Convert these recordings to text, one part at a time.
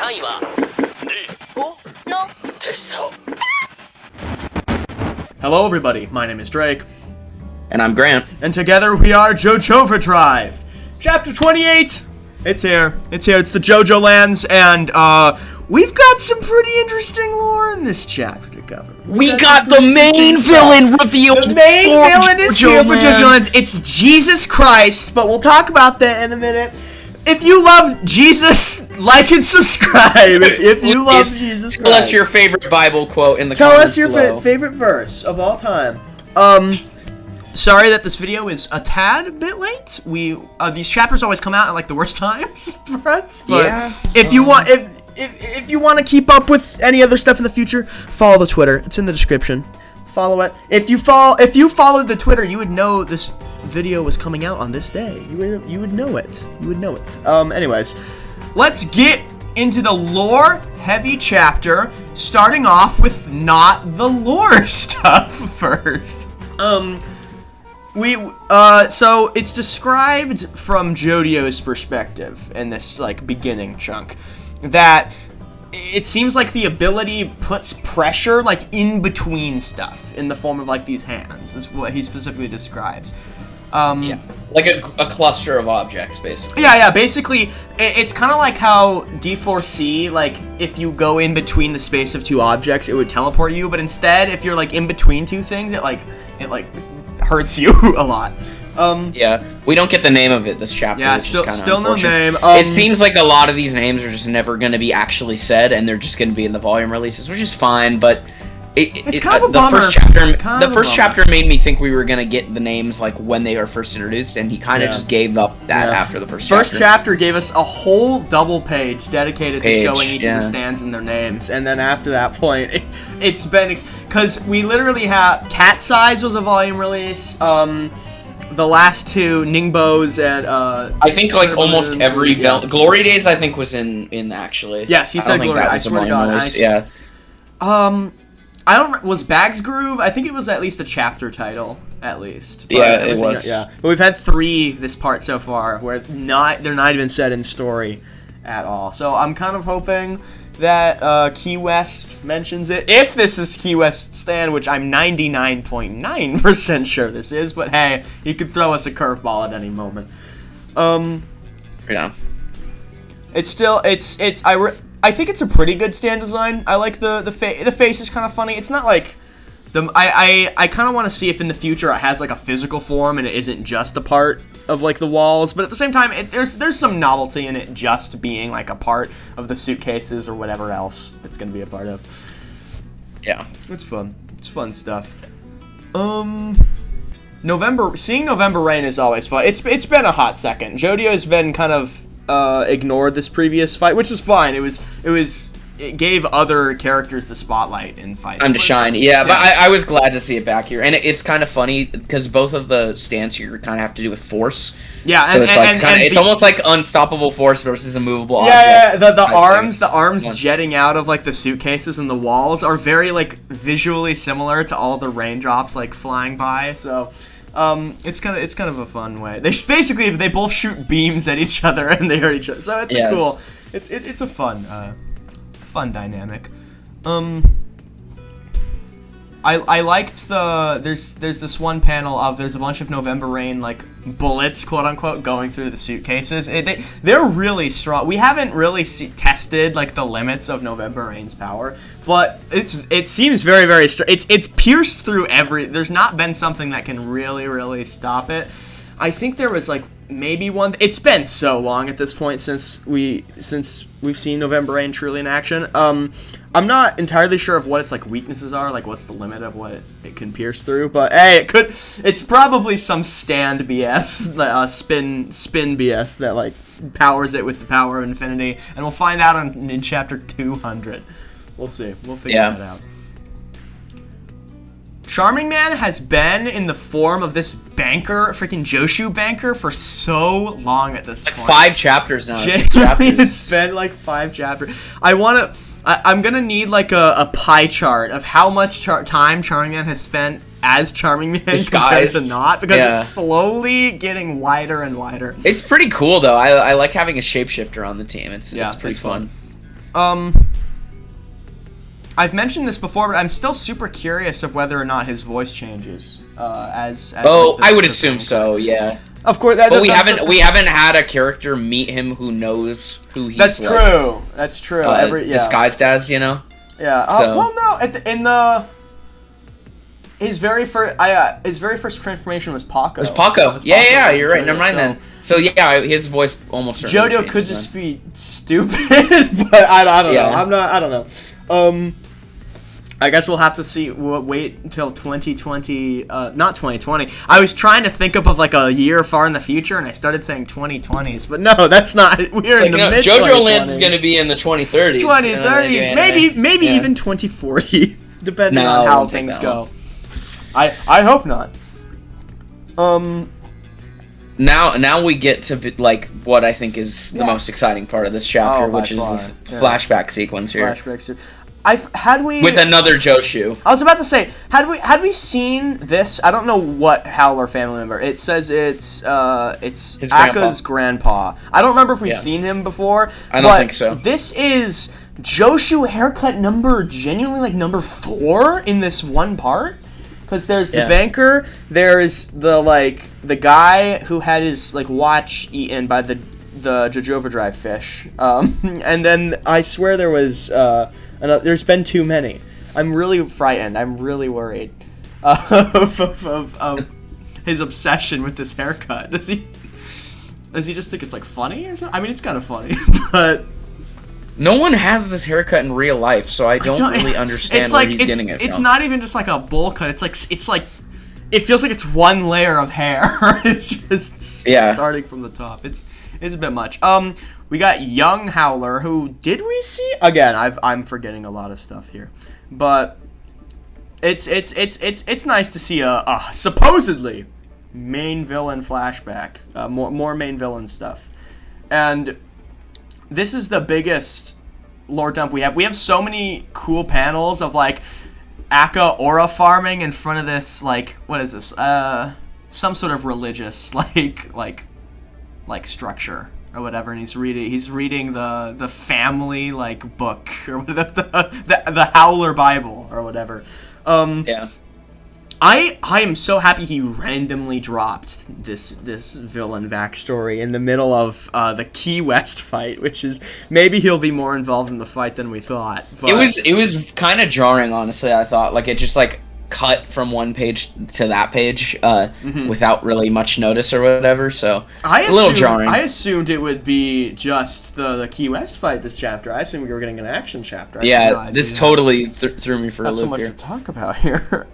単位は5のテスト。 Hello everybody, my name is Drake. And I'm Grant. And together we are JOJO Drive. Chapter 28! It's here. It's the JOJOLands, and we've got some pretty interesting lore in this chapter to cover. We got the main villain revealed. The main villain is here for JOJOLands. It's Jesus Christ, but we'll talk about that in a minute. If you love Jesus, like and subscribe. If you love Jesus Christ. Tell us your favorite Bible quote in the comments comments below. Tell us your favorite verse of all time. Sorry that this video is a tad bit late. These chapters always come out at like the worst times for us. But yeah. If you want to keep up with any other stuff in the future, follow the Twitter. It's in the description. Follow it. If you followed the Twitter, you would know this video was coming out on this day. You would know it. You would know it. Anyways, let's get into the lore-heavy chapter, starting off with not the lore stuff first. So it's described from Jodio's perspective in this, like, beginning chunk, that it seems like the ability puts pressure, like, in between stuff, in the form of, like, these hands, is what he specifically describes. Yeah, like a cluster of objects, basically. Yeah, basically, it's kind of like how D4C, like, if you go in between the space of two objects, it would teleport you, but instead, if you're, like, in between two things, it hurts you a lot. Yeah, we don't get the name of it this chapter. Yeah, still no name. It seems like a lot of these names are just never going to be actually said, and they're just going to be in the volume releases, which is fine, but it's kind of a bummer. The first chapter made me think we were going to get the names like when they were first introduced, and he kind of just gave up that after the first chapter. First chapter gave us a whole double page dedicated to showing each of the stands and their names, and then after that point, it's been... Because we literally have... Cat Size was a volume release, the last two, Ningbo's and I think like almost every Glory Days I think was in actually. Yes, he said Glory. I swear to God. Yeah. I don't. Was Bags Groove? I think it was at least a chapter title, at least. But yeah, it was. Yeah, but we've had 3 this part so far where they're not even set in story at all. So I'm kind of hoping that Key West mentions it. If this is Key West's stand, which I'm 99.9% sure this is, but hey, he could throw us a curveball at any moment. Yeah. It's still I think it's a pretty good stand design. I like the face is kind of funny. It's not like I kind of want to see if in the future it has like a physical form and it isn't just a part of like the walls, but at the same time there's some novelty in it just being like a part of the suitcases or whatever else it's gonna be a part of. Yeah, it's fun. It's fun stuff. Seeing November Rain is always fun. It's been a hot second. Jodio's been kind of ignored this previous fight, which is fine. It gave other characters the spotlight in fights. Time to shine, yeah. But I was glad to see it back here, and it's kind of funny because both of the stands here kind of have to do with force. Yeah, so it's almost like unstoppable force versus a movable object. Yeah. The arms jetting out of like the suitcases and the walls are very like visually similar to all the raindrops like flying by. So. It's kind of a fun way. They both shoot beams at each other and they hurt each other. So it's cool. It's a fun dynamic. I liked there's this one panel of there's a bunch of November Rain like bullets, quote unquote, going through the suitcases. They're really strong. We haven't really tested like the limits of November Rain's power, but it seems very, very strong. It's pierced through there's not been something that can really, really stop it. I think there was like maybe one. It's been so long at this point since we've seen November Rain truly in action. I'm not entirely sure of what its like weaknesses are, like what's the limit of what it can pierce through. But hey, it's probably some stand BS, spin BS that like powers it with the power of infinity, and we'll find out in chapter 200. We'll see. We'll figure that out. Charming Man has been in the form of this banker, freaking Joshu banker, for so long at this point. Like 5 chapters now. It's been like 5 chapters. I'm gonna need like a pie chart of how much time Charming Man has spent as Charming Man compared to not, because it's slowly getting wider and wider. It's pretty cool though. I like having a shapeshifter on the team. It's pretty fun. I've mentioned this before, but I'm still super curious of whether or not his voice changes. As I would assume so. Yeah. Of course, but we haven't had a character meet him who knows who he's. That's true. That's true. Disguised as, you know. Yeah. So. Well, no. His very first transformation was Paco. It was Paco. Yeah. You're right. Never mind then. So yeah, his voice almost. Jodio could just be stupid, but I don't know. I don't know. I guess we'll have to see. We'll wait until 2020. Not 2020. I was trying to think of like a year far in the future, and I started saying 2020s. But no, that's not. We're in the mid. JOJOLands is going to be in the 2030s. 2030s, maybe even 2040, depending on how things go. I hope not. Now we get to like what I think is the most exciting part of this chapter, which is the flashback sequence here. With another Joshu. I was about to say, had we seen this? I don't know what Howler family member. It says it's Acca's grandpa. I don't remember if we've seen him before. I don't think so. This is Joshu haircut genuinely number 4 in this one part. Because there's the banker, there's the guy who had his watch eaten by the Jojo Overdrive fish, and then I swear there was there's been too many. I'm really frightened. I'm really worried of his obsession with this haircut. Does he just think it's funny or something? I mean, it's kind of funny, but. No one has this haircut in real life, so I don't really understand where he's getting it from. It's not even just a bowl cut. It's it feels like it's one layer of hair. It's just starting from the top. It's a bit much. We got young Howler, who did we see again? I'm forgetting a lot of stuff here, but it's nice to see a supposedly main villain flashback. More main villain stuff, and. This is the biggest lore dump we have. We have so many cool panels of Acca aura farming in front of this what is this? Some sort of religious like structure or whatever, and he's reading the family book or the Howler Bible or whatever. I am so happy he randomly dropped this villain backstory in the middle of the Key West fight, which is maybe he'll be more involved in the fight than we thought. But it was kind of jarring, honestly. I thought it just cut from one page to that page without really much notice or whatever. So a little jarring. I assumed it would be just the Key West fight this chapter. I assumed we were getting an action chapter. This totally threw me for a loop. Not so much to talk about here.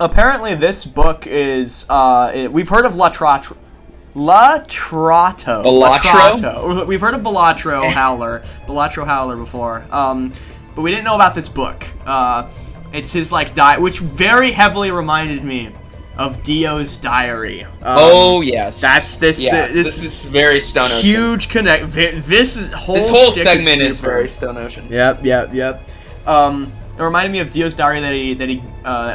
Apparently, this book is. We've heard of Latrato. We've heard of Balatro Howler before. But we didn't know about this book. It's his which very heavily reminded me of Dio's diary. Oh yes, that's this. Yeah, this is very Stone Ocean. Huge connect. This whole segment is very Stone Ocean. Yep. It reminded me of Dio's diary that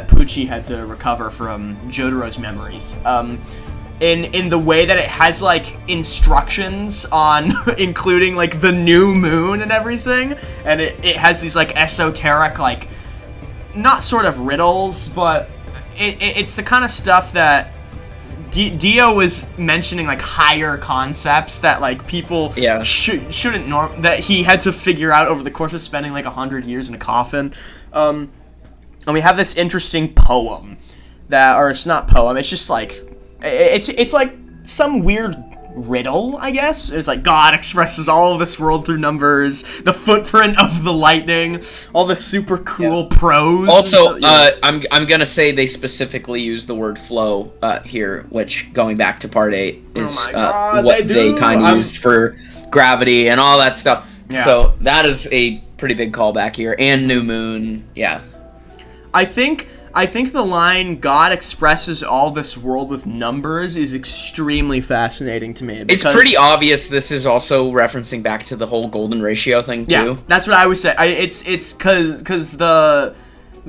Pucci had to recover from Jotaro's memories. In the way that it has instructions on including the new moon and everything, and it has these esoteric not sort of riddles, but it's the kind of stuff that Dio was mentioning higher concepts that people shouldn't that he had to figure out over the course of spending 100 years in a coffin. And we have this interesting poem or it's not poem, it's just it's some weird riddle, I guess. It's God expresses all of this world through numbers, the footprint of the lightning, all the super cool prose. Also, I'm gonna say they specifically use the word flow here, which going back to part 8 is what they kind of used for gravity and all that stuff. Yeah. So that is a pretty big callback here, and new moon. Yeah, I think the line "God expresses all this world with numbers" is extremely fascinating to me. It's pretty obvious this is also referencing back to the whole golden ratio thing too. Yeah, that's what I would say. It's because the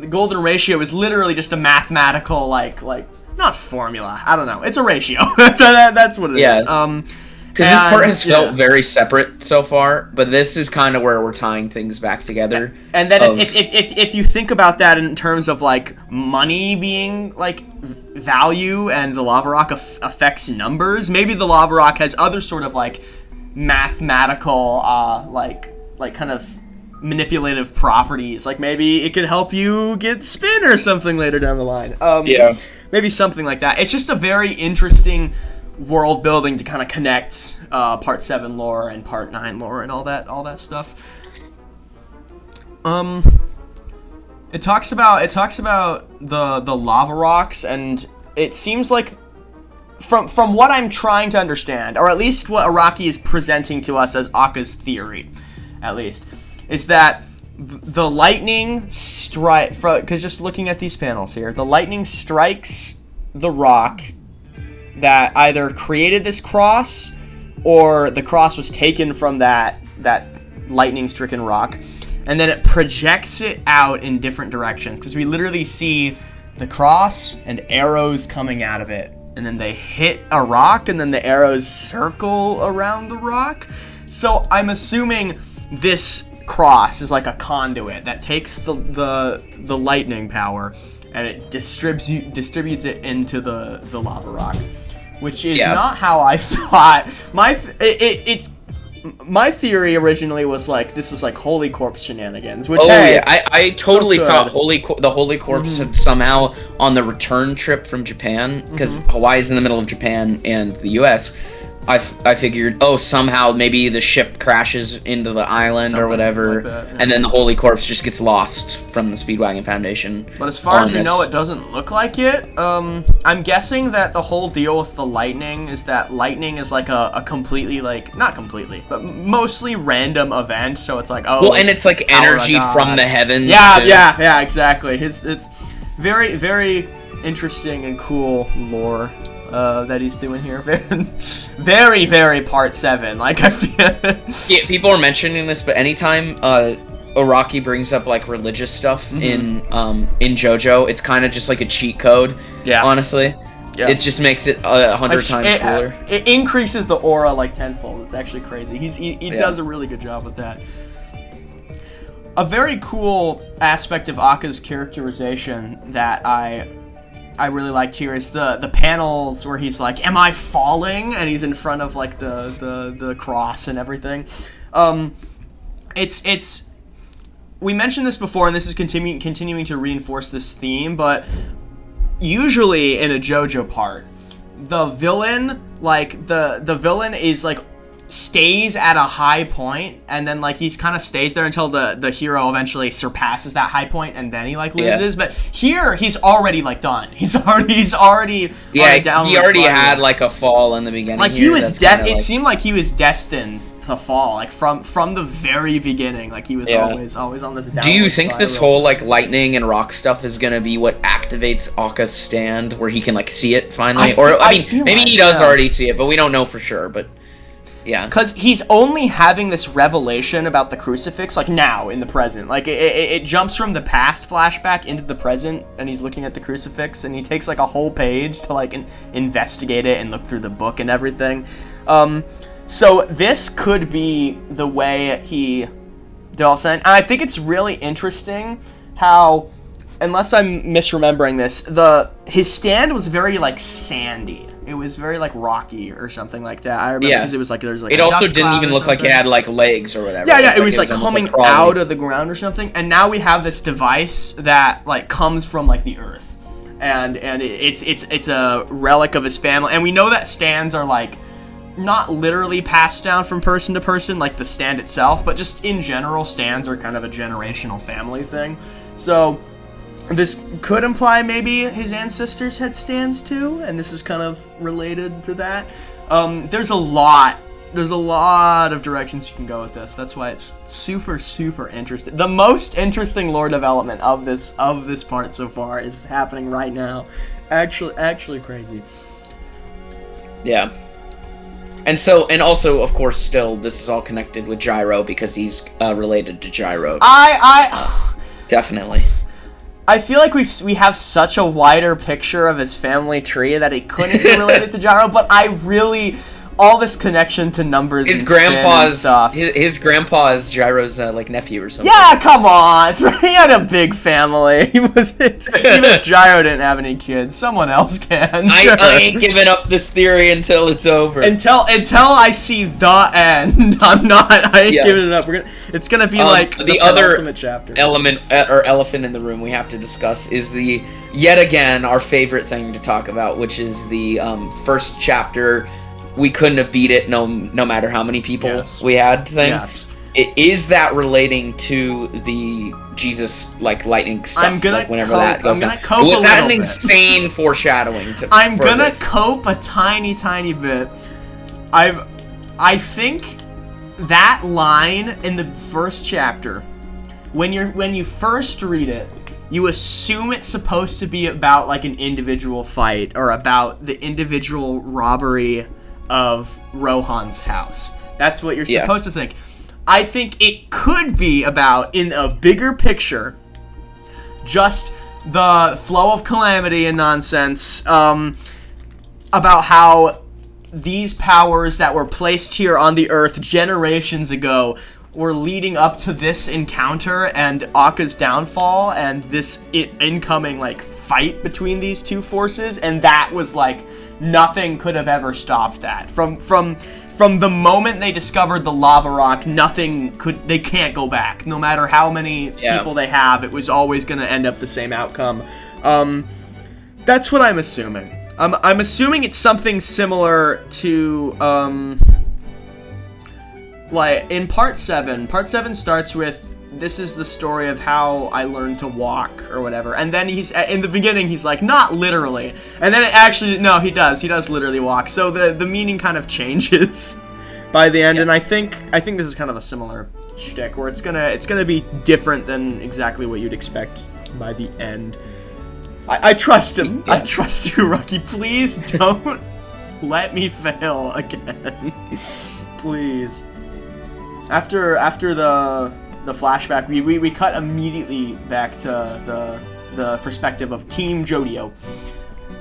golden ratio is literally just a mathematical not formula. I don't know. It's a ratio. That's what it is. Because this part has felt very separate so far, but this is kind of where we're tying things back together. And then if you think about that in terms of like money being like value and the lava rock affects numbers, maybe the lava rock has other sort of like mathematical like kind of manipulative properties. Like maybe it could help you get spin or something later down the line. Maybe something like that. It's just a very interesting world building to kind of connect part 7 lore and part 9 lore and all that stuff. It talks about the lava rocks, and it seems like from what I'm trying to understand, or at least what Araki is presenting to us as Acca's theory, at least, is that the lightning strike, because just looking at these panels here, the lightning strikes the rock that either created this cross, or the cross was taken from that lightning-stricken rock, and then it projects it out in different directions, because we literally see the cross and arrows coming out of it, and then they hit a rock, and then the arrows circle around the rock. So I'm assuming this cross is like a conduit that takes the lightning power, and it distributes it into the lava rock. Which is not how I thought. My theory originally was like this was like Holy Corpse shenanigans. Which I totally thought the Holy Corpse had somehow on the return trip from Japan, because Hawaii is in the middle of Japan and the U.S. I figured, somehow maybe the ship crashes into the island or whatever, like that, and then the Holy Corpse just gets lost from the Speedwagon Foundation. But as far as we know, it doesn't look like it. I'm guessing that the whole deal with the lightning is that lightning is like a completely, like, not completely, but mostly random event, so it's like, and it's like energy from the heavens. Yeah, exactly. It's very, very interesting and cool lore that he's doing here. Very, very part 7. Like, I feel. Yeah, people are mentioning this, but anytime Araki brings up like religious stuff in JoJo, it's kind of just like a cheat code. Yeah. Honestly. Yeah. It just makes it 100 times cooler. It increases the aura like tenfold. It's actually crazy. He does a really good job with that. A very cool aspect of Acca's characterization that I really liked here is the panels where he's like, "Am I falling?" and he's in front of like the cross and everything. It's we mentioned this before, and this is continuing to reinforce this theme, but usually in a JoJo part, the villain is like stays at a high point, and then like he's kind of stays there until the hero eventually surpasses that high point, and then he like loses. But here he's already like done. He's already down. He already had like a fall in the beginning. Like he was it seemed like he was destined to fall, like from the very beginning. Like he was always on this downward Do you think spiral. this whole like lightning and rock stuff is gonna be what activates Acca's stand, where he can like see it finally? Maybe he does already see it, but we don't know for sure. But yeah, because he's only having this revelation about the crucifix like now in the present. Like it jumps from the past flashback into the present, and he's looking at the crucifix, and he takes like a whole page to like investigate it and look through the book and everything. So this could be the way he develops it. And I think it's really interesting how, unless I'm misremembering this, his stand was very like sandy. It was very like rocky or something like that. I remember because it was like there's like. It also didn't even look like it had like legs or whatever. Yeah, it was like coming out of the ground or something. And now we have this device that like comes from like the earth, and it's a relic of his family. And we know that stands are like not literally passed down from person to person like the stand itself, but just in general, stands are kind of a generational family thing. So this could imply maybe his ancestors had stands too, and this is kind of related to that. There's a lot of directions you can go with this. That's why it's super, super interesting. The most interesting lore development of this part so far is happening right now. Actually crazy. Yeah. And also, of course, still, this is all connected with Gyro because he's related to Gyro. Definitely. I feel like we have such a wider picture of his family tree that he couldn't be related to Gyro, but I really all this connection to numbers His and spin and grandpa's stuff. his grandpa is Gyro's like nephew or something. Yeah, come on. He had a big family. Even if Gyro didn't have any kids, someone else can. Sure. I ain't giving up this theory until it's over. Until I see the end, I ain't giving it up. It's gonna be like the other ultimate chapter. Element or elephant in the room we have to discuss is yet again our favorite thing to talk about, which is the first chapter. We couldn't have beat it no matter how many people we had thing. Yes. Is that relating to the Jesus like lightning stuff? I'm gonna like whenever cope, that goes I'm gonna down. cope Was a that an little bit. insane foreshadowing to I'm for gonna this? cope a tiny bit. I think that line in the first chapter, when you first read it, you assume it's supposed to be about like an individual fight or about the individual robbery of Rohan's house. That's what you're supposed to think. I think it could be about, in a bigger picture, just the flow of calamity and nonsense, about how these powers that were placed here on the Earth generations ago were leading up to this encounter and Acca's downfall and this incoming like fight between these two forces, and that was like nothing could have ever stopped that. From the moment they discovered the lava rock, they can't go back. No matter how many people they have, it was always going to end up the same outcome. That's what I'm assuming. I'm assuming it's something similar to, like, in Part 7. Part 7 starts with, this is the story of how I learned to walk, or whatever. And then in the beginning, he's like, not literally. And then he does literally walk. So the meaning kind of changes by the end. Yep. And I think this is kind of a similar shtick, where it's gonna be different than exactly what you'd expect by the end. I trust him. Yeah. I trust you, Rocky. Please don't let me fail again. Please. After the flashback, we cut immediately back to the perspective of Team Jodio,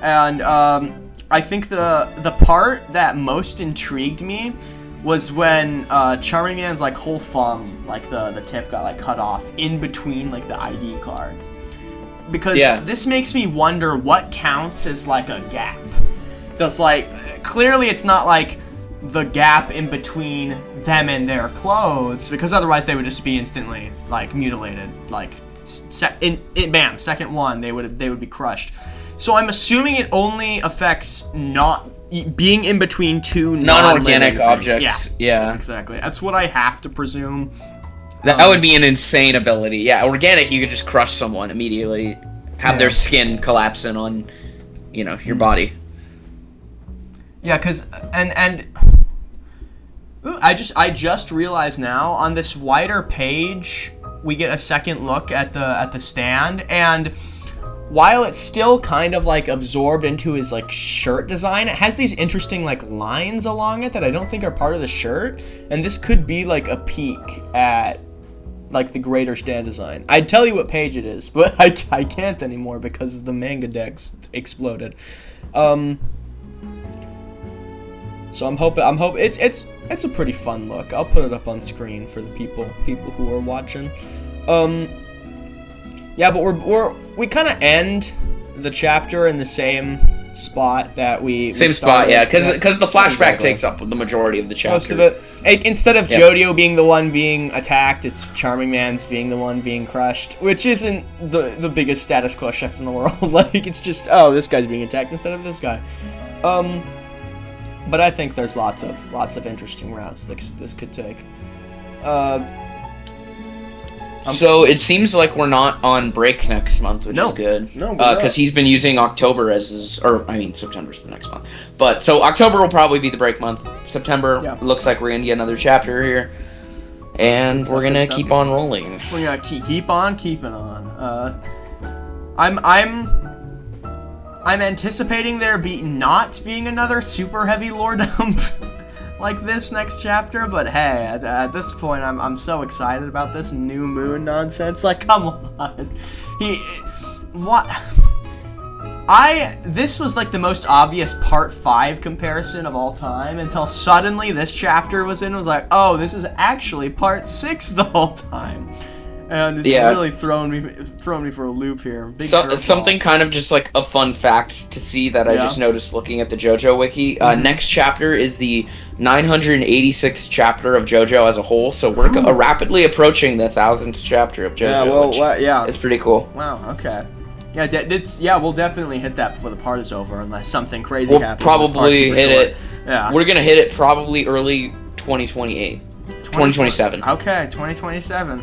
and I think the part that most intrigued me was when Charming Man's like whole thumb, like the tip, got like cut off in between like the ID card, because this makes me wonder what counts as like a gap. Just like, clearly it's not like the gap in between them and their clothes, because otherwise they would just be instantly like mutilated. Like bam, second one, they would be crushed. So I'm assuming it only affects not being in between two non-organic objects. Yeah, exactly. That's what I have to presume. That would be an insane ability. Yeah, organic, you could just crush someone immediately, have their skin collapse in on, your body. Yeah, cause I just realized now, on this wider page we get a second look at the stand, and while it's still kind of like absorbed into his like shirt design, it has these interesting like lines along it that I don't think are part of the shirt, and this could be like a peek at like the greater stand design. I'd tell you what page it is, but I can't anymore because the manga decks exploded. So I'm hoping it's a pretty fun look. I'll put it up on screen for the people who are watching. Yeah, but we kind of end the chapter in the same spot that we spot, yeah, because the flashback takes up the majority of the chapter. Most of it. Instead of Jodio being the one being attacked, it's Charming Man's being the one being crushed, which isn't the biggest status quo shift in the world. Like, it's just, oh, this guy's being attacked instead of this guy. But I think there's lots of interesting routes this could take. So it seems like we're not on break next month, which is good. No, because he's been using October as September's the next month. But so October will probably be the break month. September looks like we're gonna get another chapter here, and we're gonna keep on rolling. We're gonna keep on keeping on. I'm anticipating there not being another super heavy lore dump like this next chapter, but hey, at this point, I'm so excited about this new moon nonsense. Like, come on, what? This was like the most obvious Part 5 comparison of all time until suddenly this chapter was in and was like, oh, this is actually Part 6 the whole time. And it's really thrown me for a loop here. Something kind of just like a fun fact to see that I just noticed looking at the JoJo wiki. Next chapter is the 986th chapter of JoJo as a whole, so we're rapidly approaching the 1000th chapter of JoJo, which is pretty cool. Wow, okay. Yeah, we'll definitely hit that before the part is over, unless something crazy happens. We'll probably hit it. Yeah. We're gonna hit it probably early 2028. 2027. Okay, 2027.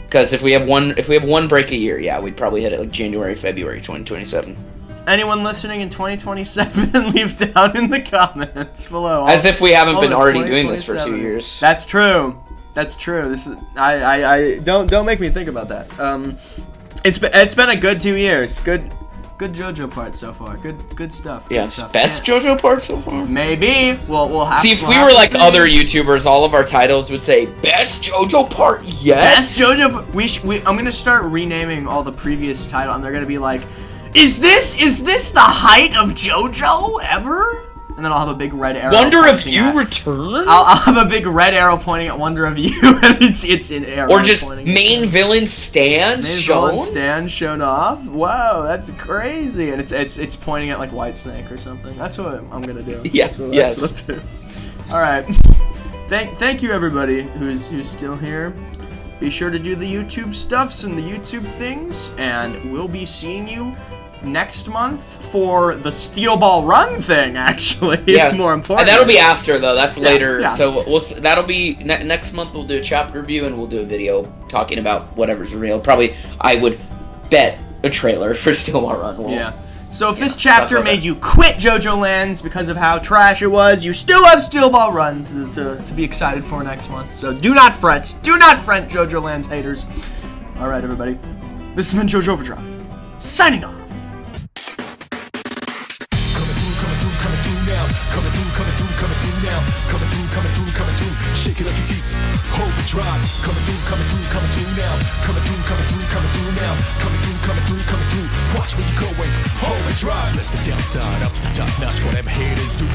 Because if we have one break a year, we'd probably hit it like January, February 2027. Anyone listening in 2027, leave down in the comments below. As if we haven't been already doing this for 2 years. That's true. This is I don't make me think about that. It's been a good 2 years. Good JoJo part so far. Good stuff. Yeah, best JoJo part so far. Maybe we'll have. See, if we were like other YouTubers, all of our titles would say best JoJo part yet. Best JoJo. I'm gonna start renaming all the previous titles, and they're gonna be like, is this the height of JoJo ever? And then I'll have a big red arrow. Wonder of You returns? I'll have a big red arrow pointing at Wonder of You, and it's in arrow. Or just main villain stand shown? Main villain stand shown off? Whoa, that's crazy. And it's pointing at like White Snake or something. That's what I'm gonna do. Yeah, that's what I'll do. Alright. Thank you everybody who's still here. Be sure to do the YouTube stuffs and the YouTube things, and we'll be seeing you next month for the Steel Ball Run thing, actually. Yeah. More important. And that'll be after, though. That's later. Yeah. So that'll be next month. We'll do a chapter review and we'll do a video talking about whatever's real. Probably, I would bet, a trailer for Steel Ball Run. So if this chapter made you quit JoJoLands because of how trash it was, you still have Steel Ball Run to be excited for next month. So do not fret. Do not fret, JoJoLands haters. All right, everybody. This has been JoJo Overdrive. Signing off. Shake it up your feet, hold the drive. Coming through now. Coming through now. Coming through. Watch where you're going, hold the drive. Let the downside up to top notch, whatever haters do.